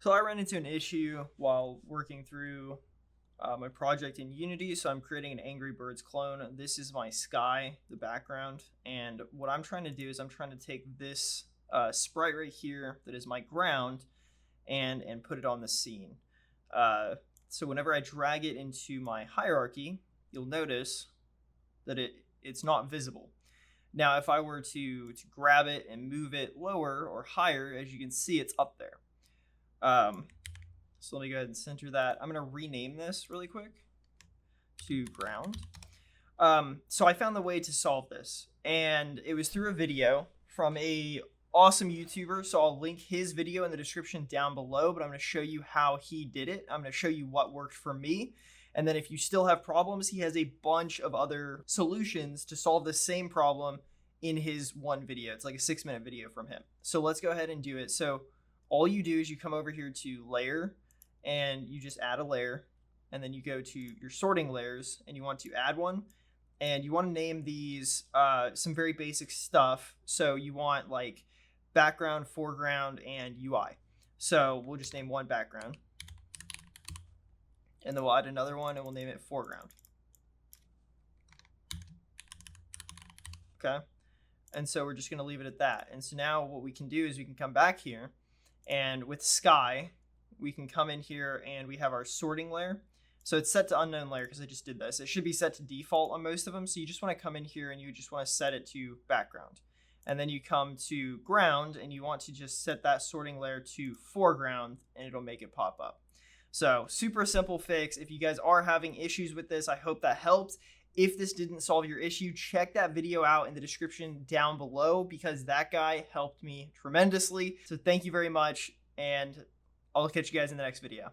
So I ran into an issue while working through my project in Unity. So I'm creating an Angry Birds clone. This is my sky, the background. And what I'm trying to do is I'm trying to take this sprite right here that is my ground and put it on the scene. So whenever I drag it into my hierarchy, you'll notice that it's not visible. Now, if I were to grab it and move it lower or higher, as you can see, it's up there. So let me go ahead and center that. I'm going to rename this really quick to ground. So I found the way to solve this, and it was through a video from a awesome YouTuber. So I'll link his video in the description down below, but I'm going to show you how he did it. I'm going to show you what worked for me. And then if you still have problems, he has a bunch of other solutions to solve the same problem in his one video. It's like a 6-minute video from him. So let's go ahead and do it. So all you do is you come over here to layer and you just add a layer, and then you go to your sorting layers and you want to add one, and you want to name these some very basic stuff. So you want like background, foreground, and UI. So we'll just name one background, and then we'll add another one and we'll name it foreground. Okay. And so we're just going to leave it at that. And so now what we can do is we can come back here, and with sky, we can come in here and we have our sorting layer. So it's set to unknown layer because I just did this. It should be set to default on most of them. So you just want to come in here and you just want to set it to background. And then you come to ground and you want to just set that sorting layer to foreground, and it'll make it pop up. So super simple fix. If you guys are having issues with this, I hope that helped. If this didn't solve your issue, check that video out in the description down below because that guy helped me tremendously. So thank you very much, and I'll catch you guys in the next video.